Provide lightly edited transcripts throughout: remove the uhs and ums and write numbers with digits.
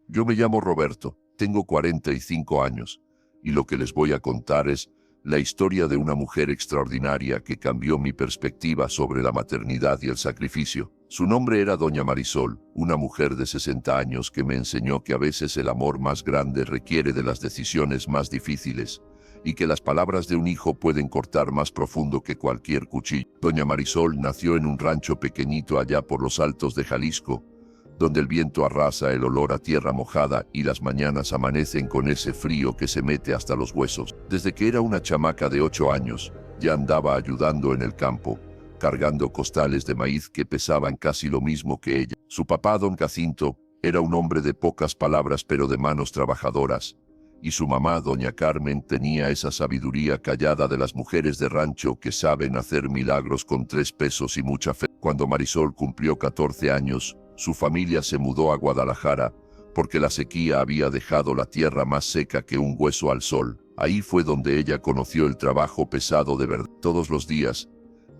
Yo me llamo Roberto, tengo 45 años, y lo que les voy a contar es la historia de una mujer extraordinaria que cambió mi perspectiva sobre la maternidad y el sacrificio. Su nombre era Doña Marisol, una mujer de 60 años que me enseñó que a veces el amor más grande requiere de las decisiones más difíciles, y que las palabras de un hijo pueden cortar más profundo que cualquier cuchillo. Doña Marisol nació en un rancho pequeñito allá por los altos de Jalisco, donde el viento arrasa el olor a tierra mojada y las mañanas amanecen con ese frío que se mete hasta los huesos. Desde que era una chamaca de 8 años, ya andaba ayudando en el campo, cargando costales de maíz que pesaban casi lo mismo que ella. Su papá, don Jacinto, era un hombre de pocas palabras pero de manos trabajadoras, y su mamá, doña Carmen, tenía esa sabiduría callada de las mujeres de rancho que saben hacer milagros con 3 pesos y mucha fe. Cuando Marisol cumplió 14 años, su familia se mudó a Guadalajara, porque la sequía había dejado la tierra más seca que un hueso al sol. Ahí fue donde ella conoció el trabajo pesado de verdad. Todos los días,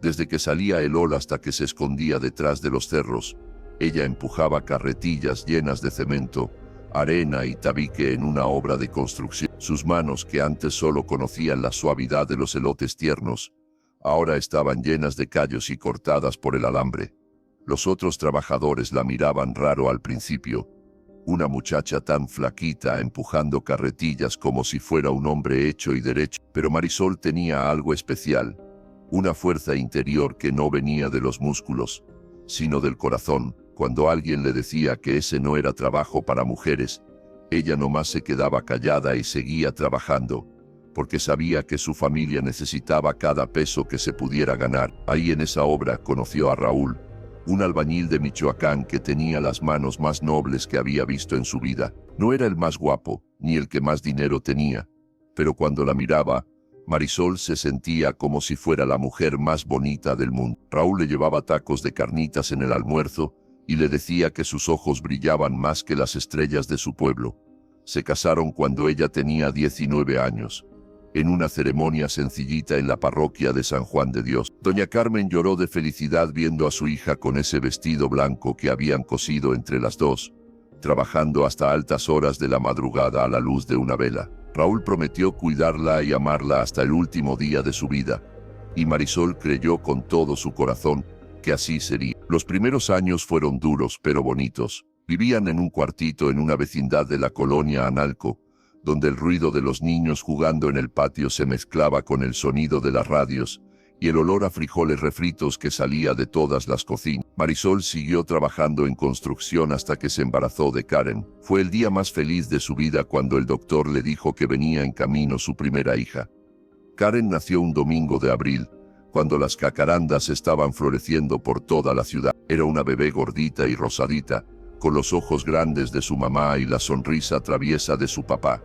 desde que salía el sol hasta que se escondía detrás de los cerros, ella empujaba carretillas llenas de cemento, arena y tabique en una obra de construcción. Sus manos, que antes solo conocían la suavidad de los elotes tiernos, ahora estaban llenas de callos y cortadas por el alambre. Los otros trabajadores la miraban raro al principio. Una muchacha tan flaquita empujando carretillas como si fuera un hombre hecho y derecho. Pero Marisol tenía algo especial, una fuerza interior que no venía de los músculos, sino del corazón. Cuando alguien le decía que ese no era trabajo para mujeres, ella nomás se quedaba callada y seguía trabajando, porque sabía que su familia necesitaba cada peso que se pudiera ganar. Ahí en esa obra conoció a Raúl, un albañil de Michoacán que tenía las manos más nobles que había visto en su vida. No era el más guapo, ni el que más dinero tenía, pero cuando la miraba, Marisol se sentía como si fuera la mujer más bonita del mundo. Raúl le llevaba tacos de carnitas en el almuerzo y le decía que sus ojos brillaban más que las estrellas de su pueblo. Se casaron cuando ella tenía 19 años. En una ceremonia sencillita en la parroquia de San Juan de Dios. Doña Carmen lloró de felicidad viendo a su hija con ese vestido blanco que habían cosido entre las dos, trabajando hasta altas horas de la madrugada a la luz de una vela. Raúl prometió cuidarla y amarla hasta el último día de su vida, y Marisol creyó con todo su corazón que así sería. Los primeros años fueron duros pero bonitos. Vivían en un cuartito en una vecindad de la colonia Analco, donde el ruido de los niños jugando en el patio se mezclaba con el sonido de las radios y el olor a frijoles refritos que salía de todas las cocinas. Marisol siguió trabajando en construcción hasta que se embarazó de Karen. Fue el día más feliz de su vida cuando el doctor le dijo que venía en camino su primera hija. Karen nació un domingo de abril, cuando las jacarandas estaban floreciendo por toda la ciudad. Era una bebé gordita y rosadita, con los ojos grandes de su mamá y la sonrisa traviesa de su papá.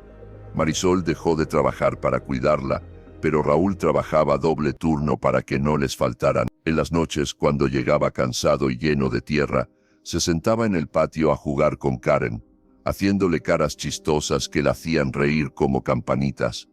Marisol dejó de trabajar para cuidarla, pero Raúl trabajaba doble turno para que no les faltaran. En las noches, cuando llegaba cansado y lleno de tierra, se sentaba en el patio a jugar con Karen, haciéndole caras chistosas que la hacían reír como campanitas.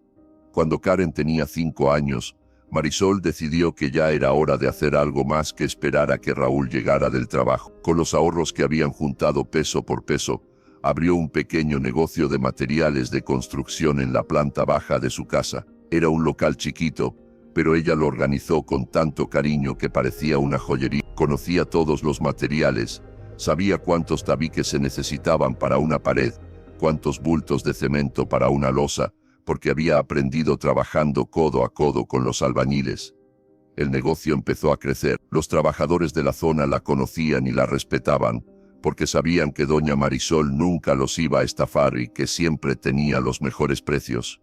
Cuando Karen tenía 5 años, Marisol decidió que ya era hora de hacer algo más que esperar a que Raúl llegara del trabajo. Con los ahorros que habían juntado peso por peso, abrió un pequeño negocio de materiales de construcción en la planta baja de su casa. Era un local chiquito, pero ella lo organizó con tanto cariño que parecía una joyería. Conocía todos los materiales, sabía cuántos tabiques se necesitaban para una pared, cuántos bultos de cemento para una losa, porque había aprendido trabajando codo a codo con los albañiles. El negocio empezó a crecer. Los trabajadores de la zona la conocían y la respetaban, porque sabían que doña Marisol nunca los iba a estafar y que siempre tenía los mejores precios.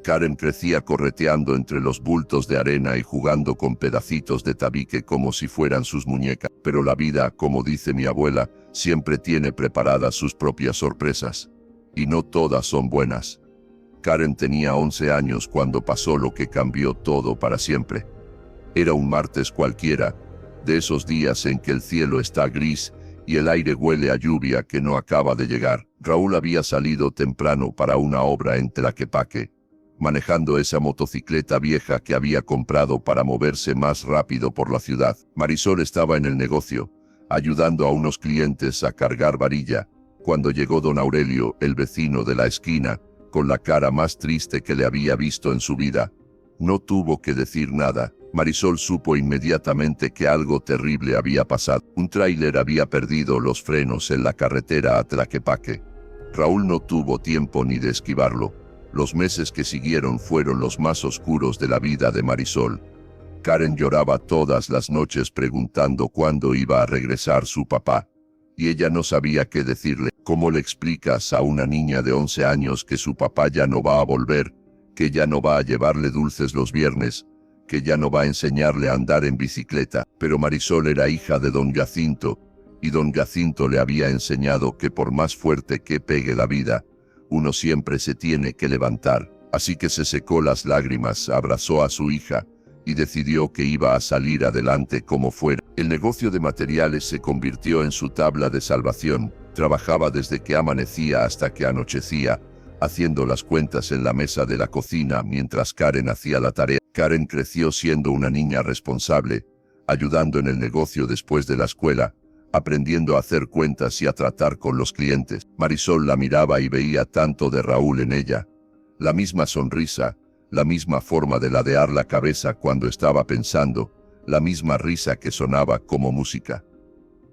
Karen crecía correteando entre los bultos de arena y jugando con pedacitos de tabique como si fueran sus muñecas. Pero la vida, como dice mi abuela, siempre tiene preparadas sus propias sorpresas. Y no todas son buenas. Karen tenía 11 años cuando pasó lo que cambió todo para siempre. Era un martes cualquiera, de esos días en que el cielo está gris y el aire huele a lluvia que no acaba de llegar. Raúl había salido temprano para una obra en Tlaquepaque, manejando esa motocicleta vieja que había comprado para moverse más rápido por la ciudad. Marisol estaba en el negocio, ayudando a unos clientes a cargar varilla, Cuando llegó don Aurelio, el vecino de la esquina, con la cara más triste que le había visto en su vida, no tuvo que decir nada. Marisol supo inmediatamente que algo terrible había pasado. Un tráiler había perdido los frenos en la carretera a Tlaquepaque. Raúl no tuvo tiempo ni de esquivarlo. Los meses que siguieron fueron los más oscuros de la vida de Marisol. Karen lloraba todas las noches preguntando cuándo iba a regresar su papá. Y ella no sabía qué decirle. ¿Cómo le explicas a una niña de 11 años que su papá ya no va a volver, que ya no va a llevarle dulces los viernes, que ya no va a enseñarle a andar en bicicleta? Pero Marisol era hija de don Jacinto, y don Jacinto le había enseñado que por más fuerte que pegue la vida, uno siempre se tiene que levantar. Así que se secó las lágrimas, abrazó a su hija, y decidió que iba a salir adelante como fuera. El negocio de materiales se convirtió en su tabla de salvación. Trabajaba desde que amanecía hasta que anochecía, haciendo las cuentas en la mesa de la cocina mientras Karen hacía la tarea. Karen creció siendo una niña responsable, ayudando en el negocio después de la escuela, aprendiendo a hacer cuentas y a tratar con los clientes. Marisol la miraba y veía tanto de Raúl en ella. La misma sonrisa, la misma forma de ladear la cabeza cuando estaba pensando, la misma risa que sonaba como música.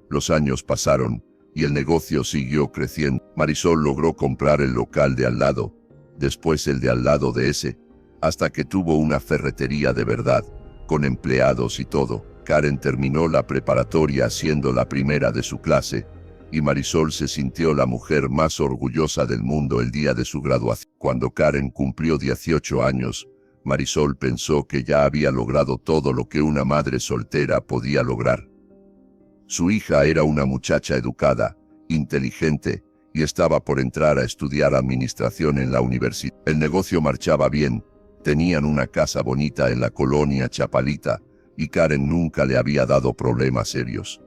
Los años pasaron, y el negocio siguió creciendo. Marisol logró comprar el local de al lado, después el de al lado de ese, hasta que tuvo una ferretería de verdad, con empleados y todo. Karen terminó la preparatoria siendo la primera de su clase, y Marisol se sintió la mujer más orgullosa del mundo el día de su graduación. Cuando Karen cumplió 18 años, Marisol pensó que ya había logrado todo lo que una madre soltera podía lograr. Su hija era una muchacha educada, inteligente, y estaba por entrar a estudiar administración en la universidad. El negocio marchaba bien, tenían una casa bonita en la colonia Chapalita, y Karen nunca le había dado problemas serios.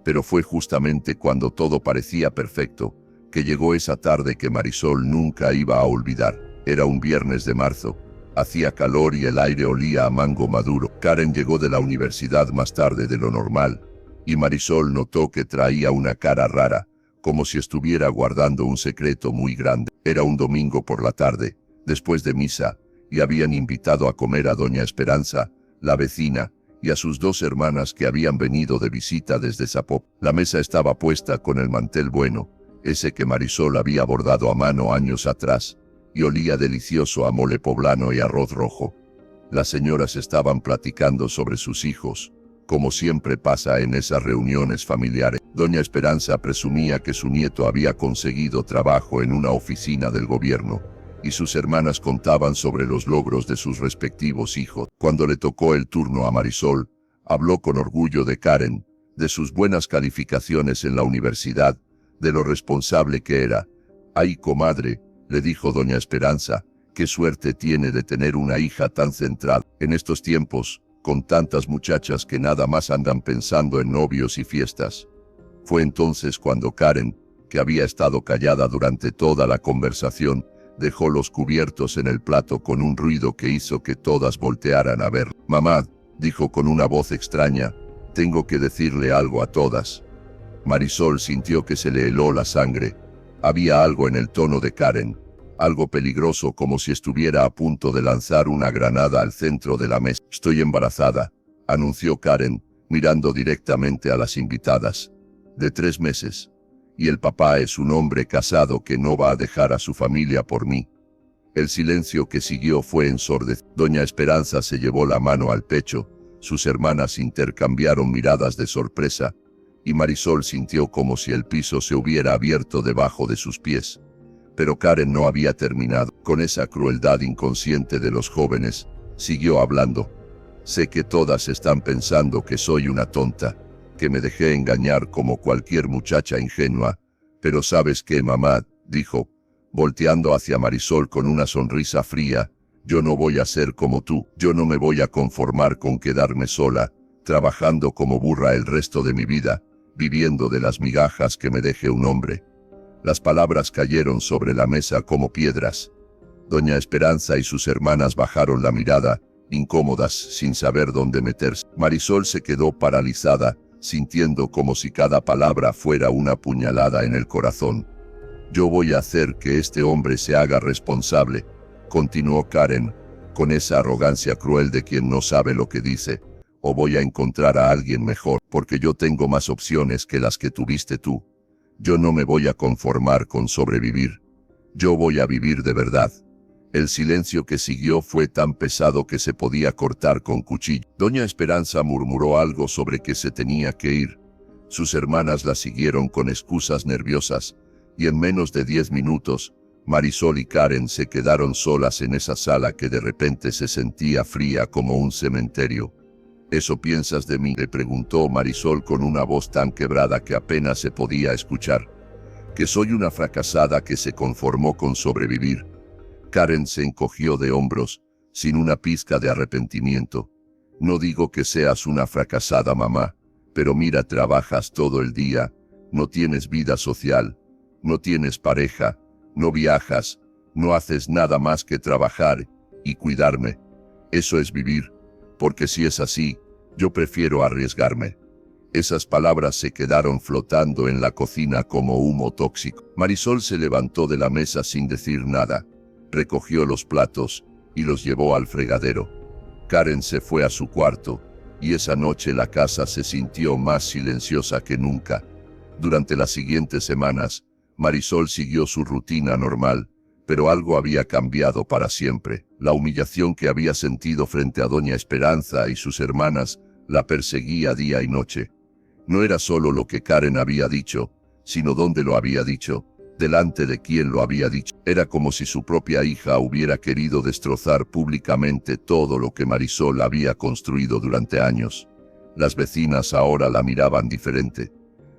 Pero fue justamente cuando todo parecía perfecto, que llegó esa tarde que Marisol nunca iba a olvidar. Era un viernes de marzo, hacía calor y el aire olía a mango maduro. Karen llegó de la universidad más tarde de lo normal, y Marisol notó que traía una cara rara, como si estuviera guardando un secreto muy grande. Era un domingo por la tarde, después de misa, y habían invitado a comer a doña Esperanza, la vecina, y a sus 2 hermanas que habían venido de visita desde Zapopan. La mesa estaba puesta con el mantel bueno, ese que Marisol había bordado a mano años atrás, y olía delicioso a mole poblano y arroz rojo. Las señoras estaban platicando sobre sus hijos, como siempre pasa en esas reuniones familiares. Doña Esperanza presumía que su nieto había conseguido trabajo en una oficina del gobierno, y sus hermanas contaban sobre los logros de sus respectivos hijos. Cuando le tocó el turno a Marisol, habló con orgullo de Karen, de sus buenas calificaciones en la universidad, de lo responsable que era. «Ay, comadre», le dijo doña Esperanza, «qué suerte tiene de tener una hija tan centrada en estos tiempos, con tantas muchachas que nada más andan pensando en novios y fiestas». Fue entonces cuando Karen, que había estado callada durante toda la conversación, dejó los cubiertos en el plato con un ruido que hizo que todas voltearan a ver. «Mamá», dijo con una voz extraña, «tengo que decirle algo a todas». Marisol sintió que se le heló la sangre. Había algo en el tono de Karen, algo peligroso, como si estuviera a punto de lanzar una granada al centro de la mesa. «Estoy embarazada», anunció Karen, mirando directamente a las invitadas. «De 3 meses. Y el papá es un hombre casado que no va a dejar a su familia por mí». El silencio que siguió fue ensordecedor. Doña Esperanza se llevó la mano al pecho, sus hermanas intercambiaron miradas de sorpresa, y Marisol sintió como si el piso se hubiera abierto debajo de sus pies. Pero Karen no había terminado. Con esa crueldad inconsciente de los jóvenes, siguió hablando. «Sé que todas están pensando que soy una tonta, que me dejé engañar como cualquier muchacha ingenua, pero ¿sabes qué, mamá?», dijo, volteando hacia Marisol con una sonrisa fría, «yo no voy a ser como tú, yo no me voy a conformar con quedarme sola, trabajando como burra el resto de mi vida, viviendo de las migajas que me deje un hombre». Las palabras cayeron sobre la mesa como piedras. Doña Esperanza y sus hermanas bajaron la mirada, incómodas, sin saber dónde meterse. Marisol se quedó paralizada, sintiendo como si cada palabra fuera una puñalada en el corazón. Yo voy a hacer que este hombre se haga responsable, continuó Karen, con esa arrogancia cruel de quien no sabe lo que dice. O voy a encontrar a alguien mejor, porque yo tengo más opciones que las que tuviste tú. Yo no me voy a conformar con sobrevivir. Yo voy a vivir de verdad. El silencio que siguió fue tan pesado que se podía cortar con cuchillo. Doña Esperanza murmuró algo sobre que se tenía que ir. Sus hermanas la siguieron con excusas nerviosas, y en menos de 10 minutos, Marisol y Karen se quedaron solas en esa sala que de repente se sentía fría como un cementerio. ¿Eso piensas de mí?, le preguntó Marisol con una voz tan quebrada que apenas se podía escuchar. Que soy una fracasada que se conformó con sobrevivir. Karen se encogió de hombros, sin una pizca de arrepentimiento. No digo que seas una fracasada, mamá, pero mira, trabajas todo el día, no tienes vida social, no tienes pareja, no viajas, no haces nada más que trabajar y cuidarme. Eso es vivir, porque si es así, yo prefiero arriesgarme. Esas palabras se quedaron flotando en la cocina como humo tóxico. Marisol se levantó de la mesa sin decir nada, recogió los platos y los llevó al fregadero. Karen se fue a su cuarto, y esa noche la casa se sintió más silenciosa que nunca. Durante las siguientes semanas, Marisol siguió su rutina normal, pero algo había cambiado para siempre. La humillación que había sentido frente a Doña Esperanza y sus hermanas la perseguía día y noche. No era solo lo que Karen había dicho, sino dónde lo había dicho, delante de quién lo había dicho. Era como si su propia hija hubiera querido destrozar públicamente todo lo que Marisol había construido durante años. Las vecinas ahora la miraban diferente,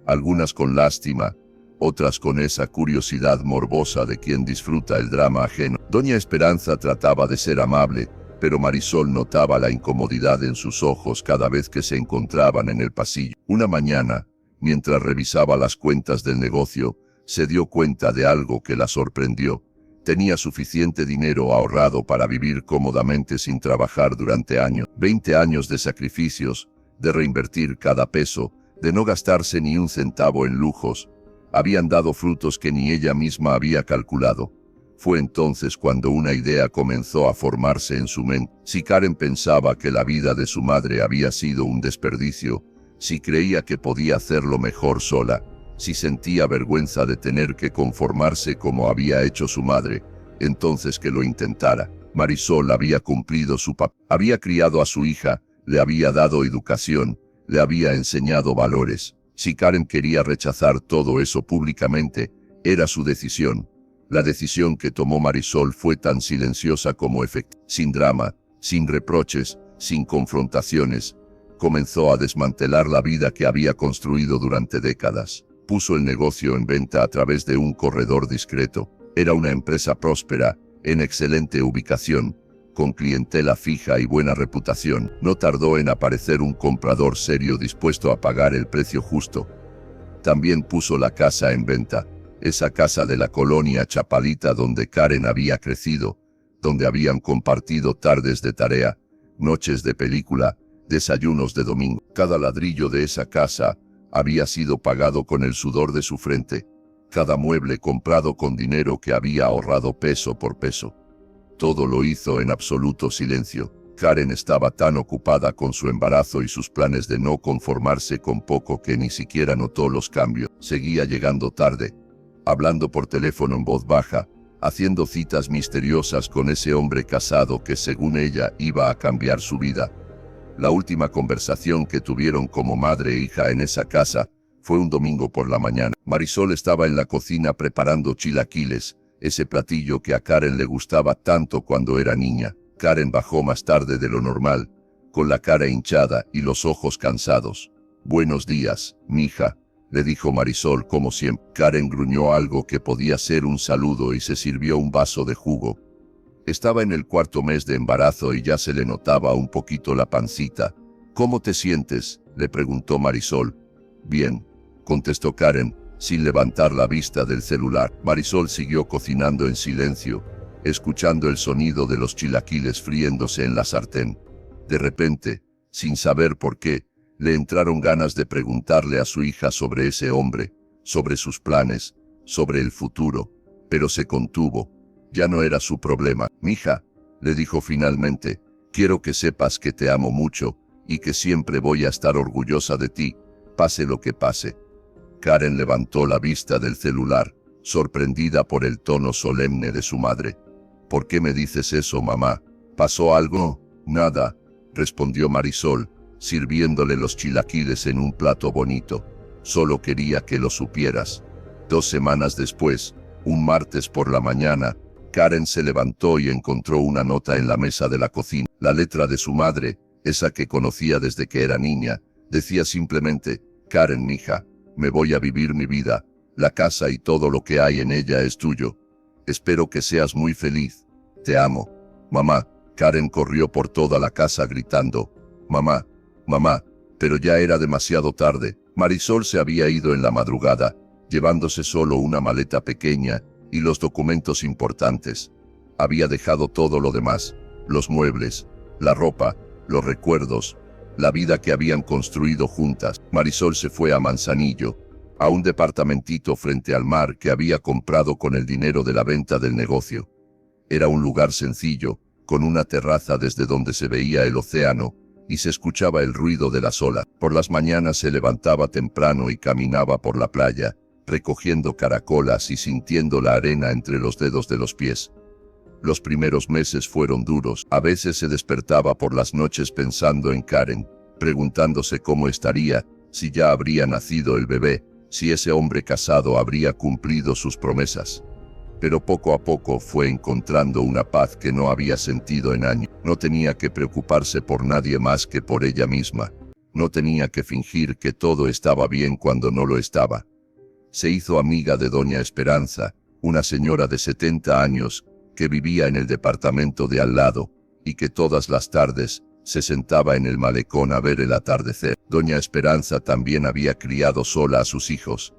algunas con lástima, otras con esa curiosidad morbosa de quien disfruta el drama ajeno. Doña Esperanza trataba de ser amable, pero Marisol notaba la incomodidad en sus ojos cada vez que se encontraban en el pasillo. Una mañana, mientras revisaba las cuentas del negocio, se dio cuenta de algo que la sorprendió. Tenía suficiente dinero ahorrado para vivir cómodamente sin trabajar durante años. 20 años de sacrificios, de reinvertir cada peso, de no gastarse ni un centavo en lujos, habían dado frutos que ni ella misma había calculado. Fue entonces cuando una idea comenzó a formarse en su mente. Si Karen pensaba que la vida de su madre había sido un desperdicio, si creía que podía hacerlo mejor sola, si sentía vergüenza de tener que conformarse como había hecho su madre, entonces que lo intentara. Marisol había cumplido su papel. Había criado a su hija, le había dado educación, le había enseñado valores. Si Karen quería rechazar todo eso públicamente, era su decisión. La decisión que tomó Marisol fue tan silenciosa como efectiva. Sin drama, sin reproches, sin confrontaciones, comenzó a desmantelar la vida que había construido durante décadas. Puso el negocio en venta a través de un corredor discreto. Era una empresa próspera, en excelente ubicación, con clientela fija y buena reputación. No tardó en aparecer un comprador serio dispuesto a pagar el precio justo. También puso la casa en venta, esa casa de la colonia Chapalita donde Karen había crecido, donde habían compartido tardes de tarea, noches de película, desayunos de domingo. Cada ladrillo de esa casa había sido pagado con el sudor de su frente, cada mueble comprado con dinero que había ahorrado peso por peso. Todo lo hizo en absoluto silencio. Karen estaba tan ocupada con su embarazo y sus planes de no conformarse con poco que ni siquiera notó los cambios. Seguía llegando tarde, hablando por teléfono en voz baja, haciendo citas misteriosas con ese hombre casado que según ella iba a cambiar su vida. La última conversación que tuvieron como madre e hija en esa casa fue un domingo por la mañana. Marisol estaba en la cocina preparando chilaquiles, ese platillo que a Karen le gustaba tanto cuando era niña. Karen bajó más tarde de lo normal, con la cara hinchada y los ojos cansados. «Buenos días, mija», le dijo Marisol como siempre. Karen gruñó algo que podía ser un saludo y se sirvió un vaso de jugo. Estaba en el 4º mes de embarazo y ya se le notaba un poquito la pancita. «¿Cómo te sientes?», le preguntó Marisol. «Bien», contestó Karen, sin levantar la vista del celular. Marisol siguió cocinando en silencio, escuchando el sonido de los chilaquiles friéndose en la sartén. De repente, sin saber por qué, le entraron ganas de preguntarle a su hija sobre ese hombre, sobre sus planes, sobre el futuro, pero se contuvo. Ya no era su problema. «Mija», le dijo finalmente, «quiero que sepas que te amo mucho y que siempre voy a estar orgullosa de ti, pase lo que pase». Karen levantó la vista del celular, sorprendida por el tono solemne de su madre. «¿Por qué me dices eso, mamá? ¿Pasó algo?» «Nada», respondió Marisol, sirviéndole los chilaquiles en un plato bonito. «Solo quería que lo supieras». 2 semanas después, un martes por la mañana, Karen se levantó y encontró una nota en la mesa de la cocina. La letra de su madre, esa que conocía desde que era niña, decía simplemente: «Karen, mija, me voy a vivir mi vida. La casa y todo lo que hay en ella es tuyo. Espero que seas muy feliz. Te amo. Mamá». Karen corrió por toda la casa gritando: «Mamá, mamá», pero ya era demasiado tarde. Marisol se había ido en la madrugada, llevándose solo una maleta pequeña y los documentos importantes. Había dejado todo lo demás: los muebles, la ropa, los recuerdos, la vida que habían construido juntas. Marisol se fue a Manzanillo, a un departamentito frente al mar que había comprado con el dinero de la venta del negocio. Era un lugar sencillo, con una terraza desde donde se veía el océano y se escuchaba el ruido de las olas. Por las mañanas se levantaba temprano y caminaba por la playa, recogiendo caracolas y sintiendo la arena entre los dedos de los pies. Los primeros meses fueron duros. A veces se despertaba por las noches pensando en Karen, preguntándose cómo estaría, si ya habría nacido el bebé, si ese hombre casado habría cumplido sus promesas. Pero poco a poco fue encontrando una paz que no había sentido en años. No tenía que preocuparse por nadie más que por ella misma. No tenía que fingir que todo estaba bien cuando no lo estaba. Se hizo amiga de doña Esperanza, una señora de 70 años, que vivía en el departamento de al lado, y que todas las tardes se sentaba en el malecón a ver el atardecer. Doña Esperanza también había criado sola a sus hijos.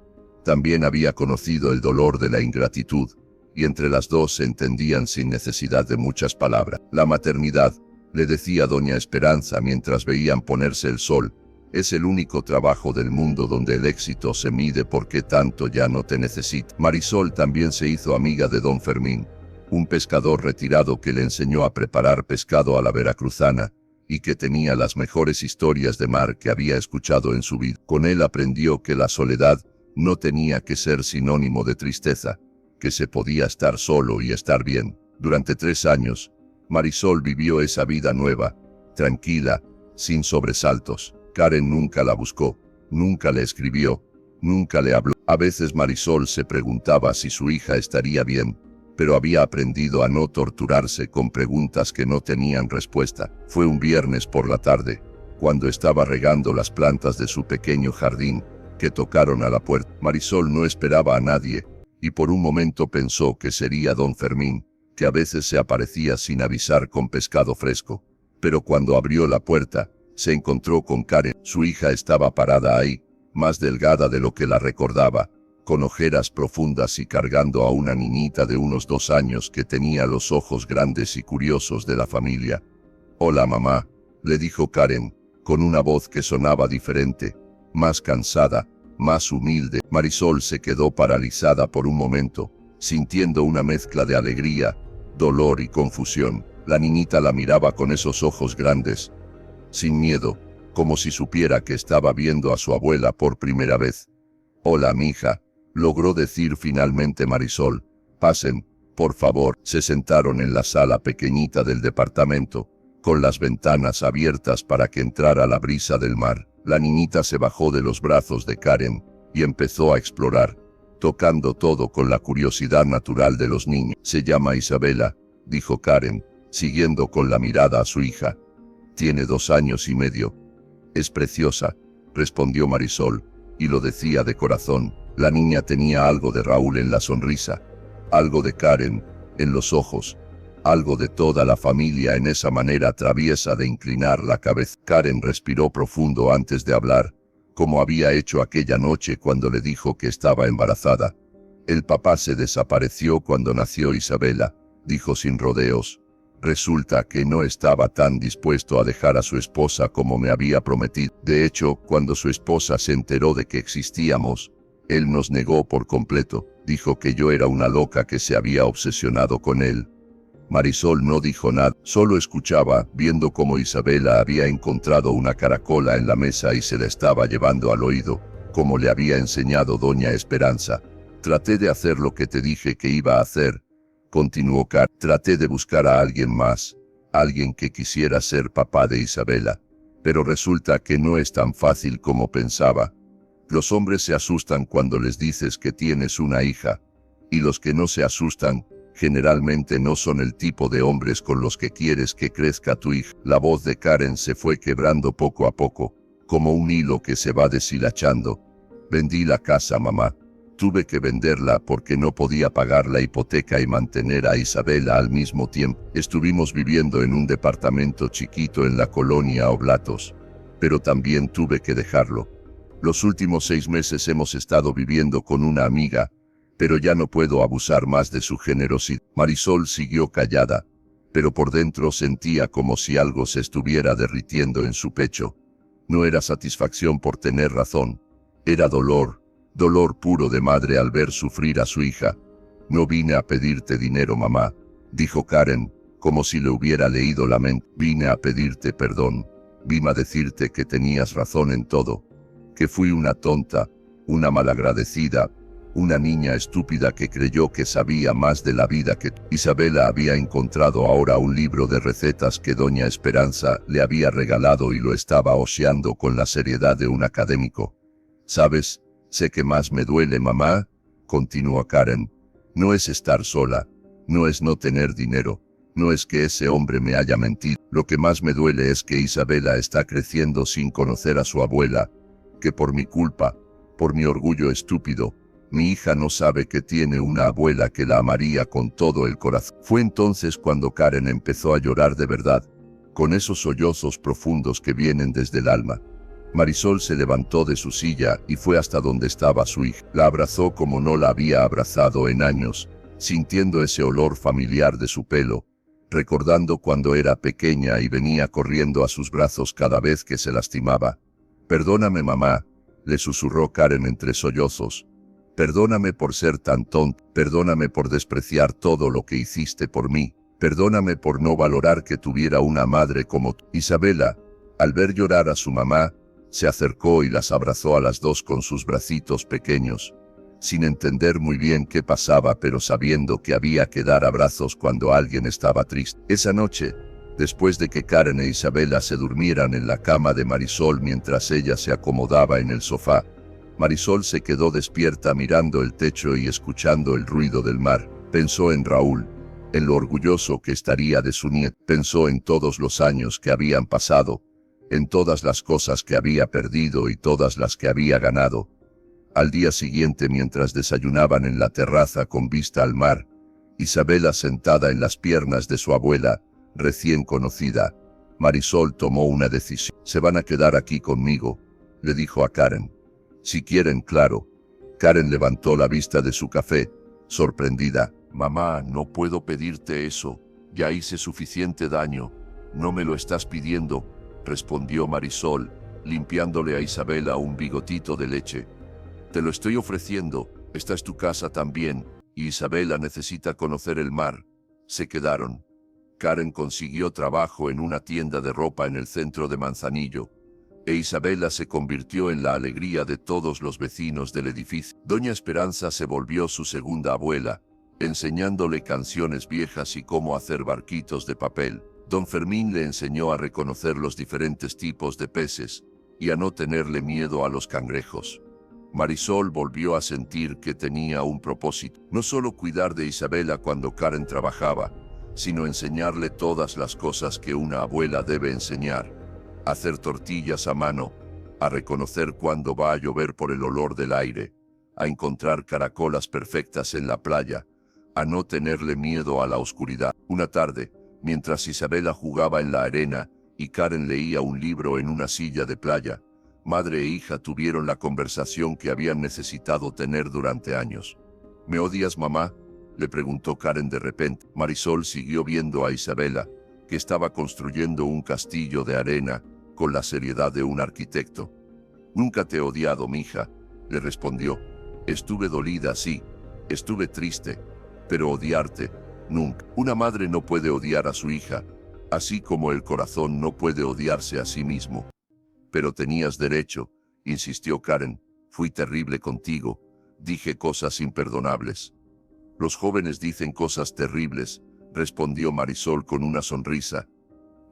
También había conocido el dolor de la ingratitud, y entre las dos se entendían sin necesidad de muchas palabras. La maternidad, le decía doña Esperanza mientras veían ponerse el sol, es el único trabajo del mundo donde el éxito se mide porque tanto ya no te necesita. Marisol también se hizo amiga de don Fermín, un pescador retirado que le enseñó a preparar pescado a la veracruzana, y que tenía las mejores historias de mar que había escuchado en su vida. Con él aprendió que la soledad no tenía que ser sinónimo de tristeza, que se podía estar solo y estar bien. Durante 3 años, Marisol vivió esa vida nueva, tranquila, sin sobresaltos. Karen nunca la buscó, nunca le escribió, nunca le habló. A veces Marisol se preguntaba si su hija estaría bien, pero había aprendido a no torturarse con preguntas que no tenían respuesta. Fue un viernes por la tarde, cuando estaba regando las plantas de su pequeño jardín, que tocaron a la puerta. Marisol no esperaba a nadie, y por un momento pensó que sería don Fermín, que a veces se aparecía sin avisar con pescado fresco. Pero cuando abrió la puerta, se encontró con Karen. Su hija estaba parada ahí, más delgada de lo que la recordaba, con ojeras profundas y cargando a una niñita de unos 2 años que tenía los ojos grandes y curiosos de la familia. «Hola mamá», le dijo Karen, con una voz que sonaba diferente, más cansada, más humilde. Marisol se quedó paralizada por un momento, sintiendo una mezcla de alegría, dolor y confusión. La niñita la miraba con esos ojos grandes, sin miedo, como si supiera que estaba viendo a su abuela por primera vez. «Hola, mija», logró decir finalmente Marisol. «Pasen, por favor». Se sentaron en la sala pequeñita del departamento, con las ventanas abiertas para que entrara la brisa del mar. La niñita se bajó de los brazos de Karen y empezó a explorar, tocando todo con la curiosidad natural de los niños. «Se llama Isabela», dijo Karen, siguiendo con la mirada a su hija. «Tiene 2 años y medio. Es preciosa», respondió Marisol, y lo decía de corazón. La niña tenía algo de Raúl en la sonrisa, algo de Karen en los ojos, algo de toda la familia en esa manera traviesa de inclinar la cabeza. Karen respiró profundo antes de hablar, como había hecho aquella noche cuando le dijo que estaba embarazada. «El papá se desapareció cuando nació Isabela», dijo sin rodeos. «Resulta que no estaba tan dispuesto a dejar a su esposa como me había prometido. De hecho, cuando su esposa se enteró de que existíamos, él nos negó por completo. Dijo que yo era una loca que se había obsesionado con él. Marisol no dijo nada, solo escuchaba, viendo cómo Isabela había encontrado una caracola en la mesa y se la estaba llevando al oído, como le había enseñado doña Esperanza. Traté de hacer lo que te dije que iba a hacer, continuó Karen. Traté de buscar a alguien más, alguien que quisiera ser papá de Isabela. Pero resulta que no es tan fácil como pensaba. Los hombres se asustan cuando les dices que tienes una hija, y los que no se asustan, generalmente no son el tipo de hombres con los que quieres que crezca tu hija. La voz de Karen se fue quebrando poco a poco, como un hilo que se va deshilachando. Vendí la casa, mamá. Tuve que venderla porque no podía pagar la hipoteca y mantener a Isabela al mismo tiempo. Estuvimos viviendo en un departamento chiquito en la colonia Oblatos, pero también tuve que dejarlo. Los últimos 6 meses hemos estado viviendo con una amiga, pero ya no puedo abusar más de su generosidad. Marisol siguió callada, pero por dentro sentía como si algo se estuviera derritiendo en su pecho. No era satisfacción por tener razón, era dolor. Dolor puro de madre al ver sufrir a su hija. No vine a pedirte dinero, mamá, dijo Karen, como si le hubiera leído la mente. Vine a pedirte perdón. Vine a decirte que tenías razón en todo. Que fui una tonta, una malagradecida, una niña estúpida que creyó que sabía más de la vida que tú. Isabela había encontrado ahora un libro de recetas que doña Esperanza le había regalado y lo estaba hojeando con la seriedad de un académico. ¿Sabes? Sé que más me duele, mamá, continuó Karen. No es estar sola, no es no tener dinero, no es que ese hombre me haya mentido. Lo que más me duele es que Isabela está creciendo sin conocer a su abuela, que por mi culpa, por mi orgullo estúpido, mi hija no sabe que tiene una abuela que la amaría con todo el corazón. Fue entonces cuando Karen empezó a llorar de verdad, con esos sollozos profundos que vienen desde el alma. Marisol se levantó de su silla y fue hasta donde estaba su hija. La abrazó como no la había abrazado en años, sintiendo ese olor familiar de su pelo, recordando cuando era pequeña y venía corriendo a sus brazos cada vez que se lastimaba. Perdóname, mamá, le susurró Karen entre sollozos. Perdóname por ser tan tonta, perdóname por despreciar todo lo que hiciste por mí, perdóname por no valorar que tuviera una madre como tú. Isabela, al ver llorar a su mamá, se acercó y las abrazó a las dos con sus bracitos pequeños, sin entender muy bien qué pasaba, pero sabiendo que había que dar abrazos cuando alguien estaba triste. Esa noche, después de que Karen e Isabela se durmieran en la cama de Marisol mientras ella se acomodaba en el sofá, Marisol se quedó despierta mirando el techo y escuchando el ruido del mar. Pensó en Raúl, en lo orgulloso que estaría de su nieto. Pensó en todos los años que habían pasado, en todas las cosas que había perdido y todas las que había ganado. Al día siguiente, mientras desayunaban en la terraza con vista al mar, Isabela sentada en las piernas de su abuela, recién conocida, Marisol tomó una decisión. Se van a quedar aquí conmigo, le dijo a Karen. Si quieren, claro. Karen levantó la vista de su café, sorprendida. Mamá, no puedo pedirte eso, ya hice suficiente daño. No me lo estás pidiendo, respondió Marisol, limpiándole a Isabela un bigotito de leche. Te lo estoy ofreciendo, esta es tu casa también, y Isabela necesita conocer el mar. Se quedaron. Karen consiguió trabajo en una tienda de ropa en el centro de Manzanillo, e Isabela se convirtió en la alegría de todos los vecinos del edificio. Doña Esperanza se volvió su segunda abuela, enseñándole canciones viejas y cómo hacer barquitos de papel. Don Fermín le enseñó a reconocer los diferentes tipos de peces y a no tenerle miedo a los cangrejos. Marisol volvió a sentir que tenía un propósito, no solo cuidar de Isabela cuando Karen trabajaba, sino enseñarle todas las cosas que una abuela debe enseñar: a hacer tortillas a mano, a reconocer cuándo va a llover por el olor del aire, a encontrar caracolas perfectas en la playa, a no tenerle miedo a la oscuridad. Una tarde, mientras Isabela jugaba en la arena y Karen leía un libro en una silla de playa, madre e hija tuvieron la conversación que habían necesitado tener durante años. ¿Me odias, mamá?, le preguntó Karen de repente. Marisol siguió viendo a Isabela, que estaba construyendo un castillo de arena con la seriedad de un arquitecto. Nunca te he odiado, mija, le respondió. Estuve dolida, sí, Estuve triste, pero odiarte, nunca. Una madre no puede odiar a su hija, así como el corazón no puede odiarse a sí mismo. Pero tenías derecho, insistió Karen. Fui terrible contigo, dije cosas imperdonables. Los jóvenes dicen cosas terribles, respondió Marisol con una sonrisa.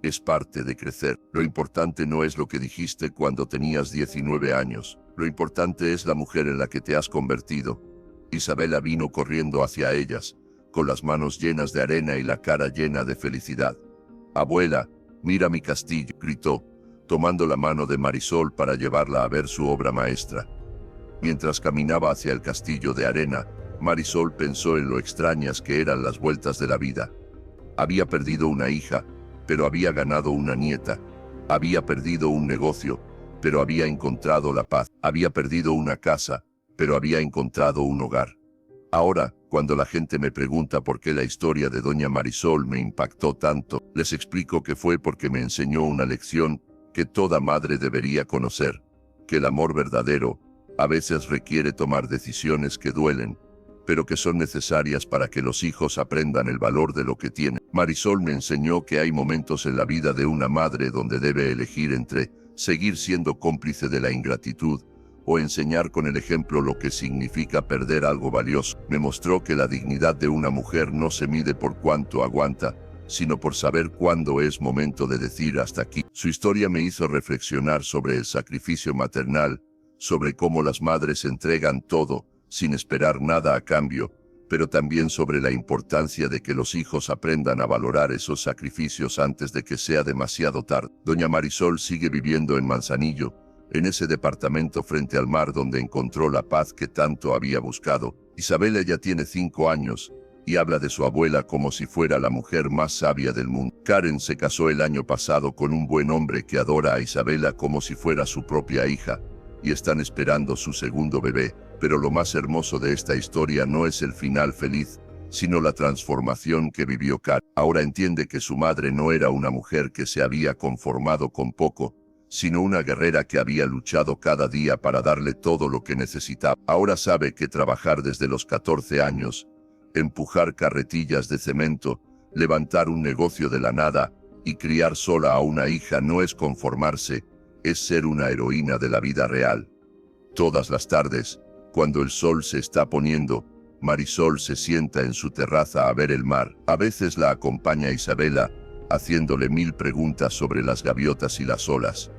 Es parte de crecer. Lo importante no es lo que dijiste cuando tenías 19 años. Lo importante es la mujer en la que te has convertido. Isabela vino corriendo hacia ellas, con las manos llenas de arena y la cara llena de felicidad. Abuela, mira mi castillo, gritó, tomando la mano de Marisol para llevarla a ver su obra maestra. Mientras caminaba hacia el castillo de arena, Marisol pensó en lo extrañas que eran las vueltas de la vida. Había perdido una hija, pero había ganado una nieta. Había perdido un negocio, pero había encontrado la paz. Había perdido una casa, pero había encontrado un hogar. Ahora, cuando la gente me pregunta por qué la historia de Doña Marisol me impactó tanto, les explico que fue porque me enseñó una lección que toda madre debería conocer, que el amor verdadero a veces requiere tomar decisiones que duelen, pero que son necesarias para que los hijos aprendan el valor de lo que tienen. Marisol me enseñó que hay momentos en la vida de una madre donde debe elegir entre seguir siendo cómplice de la ingratitud o enseñar con el ejemplo lo que significa perder algo valioso. Me mostró que la dignidad de una mujer no se mide por cuánto aguanta, sino por saber cuándo es momento de decir hasta aquí. Su historia me hizo reflexionar sobre el sacrificio maternal, sobre cómo las madres entregan todo, sin esperar nada a cambio, pero también sobre la importancia de que los hijos aprendan a valorar esos sacrificios antes de que sea demasiado tarde. Doña Marisol sigue viviendo en Manzanillo, en ese departamento frente al mar donde encontró la paz que tanto había buscado. Isabela ya tiene 5 años, y habla de su abuela como si fuera la mujer más sabia del mundo. Karen se casó el año pasado con un buen hombre que adora a Isabela como si fuera su propia hija, y están esperando su segundo bebé. Pero lo más hermoso de esta historia no es el final feliz, sino la transformación que vivió Karen. Ahora entiende que su madre no era una mujer que se había conformado con poco, sino una guerrera que había luchado cada día para darle todo lo que necesitaba. Ahora sabe que trabajar desde los 14 años, empujar carretillas de cemento, levantar un negocio de la nada y criar sola a una hija no es conformarse, es ser una heroína de la vida real. Todas las tardes, cuando el sol se está poniendo, Marisol se sienta en su terraza a ver el mar. A veces la acompaña Isabela, haciéndole 1000 preguntas sobre las gaviotas y las olas.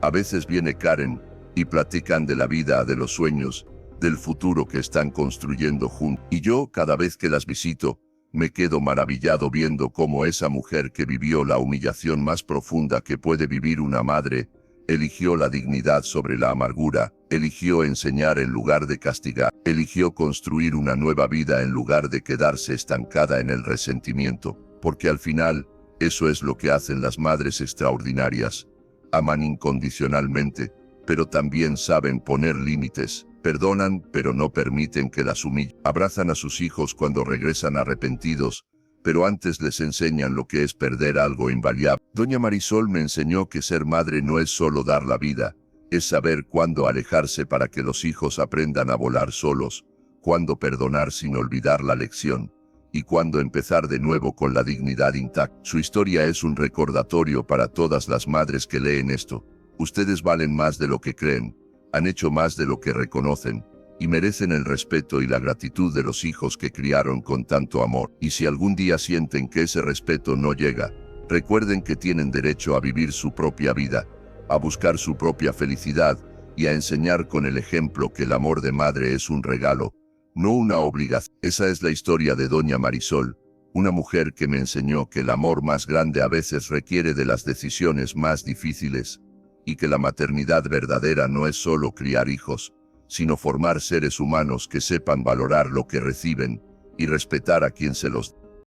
A veces viene Karen, y platican de la vida, de los sueños, del futuro que están construyendo juntos. Y yo, cada vez que las visito, me quedo maravillado viendo cómo esa mujer que vivió la humillación más profunda que puede vivir una madre, eligió la dignidad sobre la amargura, eligió enseñar en lugar de castigar, eligió construir una nueva vida en lugar de quedarse estancada en el resentimiento, porque al final, eso es lo que hacen las madres extraordinarias. Aman incondicionalmente, pero también saben poner límites, perdonan pero no permiten que las humillen, abrazan a sus hijos cuando regresan arrepentidos, pero antes les enseñan lo que es perder algo invaluable. Doña Marisol me enseñó que ser madre no es solo dar la vida, es saber cuándo alejarse para que los hijos aprendan a volar solos, cuándo perdonar sin olvidar la lección, y cuándo empezar de nuevo con la dignidad intacta. Su historia es un recordatorio para todas las madres que leen esto. Ustedes valen más de lo que creen, han hecho más de lo que reconocen, y merecen el respeto y la gratitud de los hijos que criaron con tanto amor. Y si algún día sienten que ese respeto no llega, recuerden que tienen derecho a vivir su propia vida, a buscar su propia felicidad y a enseñar con el ejemplo que el amor de madre es un regalo, no una obligación. Esa es la historia de Doña Marisol, una mujer que me enseñó que el amor más grande a veces requiere de las decisiones más difíciles, y que la maternidad verdadera no es solo criar hijos, sino formar seres humanos que sepan valorar lo que reciben y respetar a quien se los da.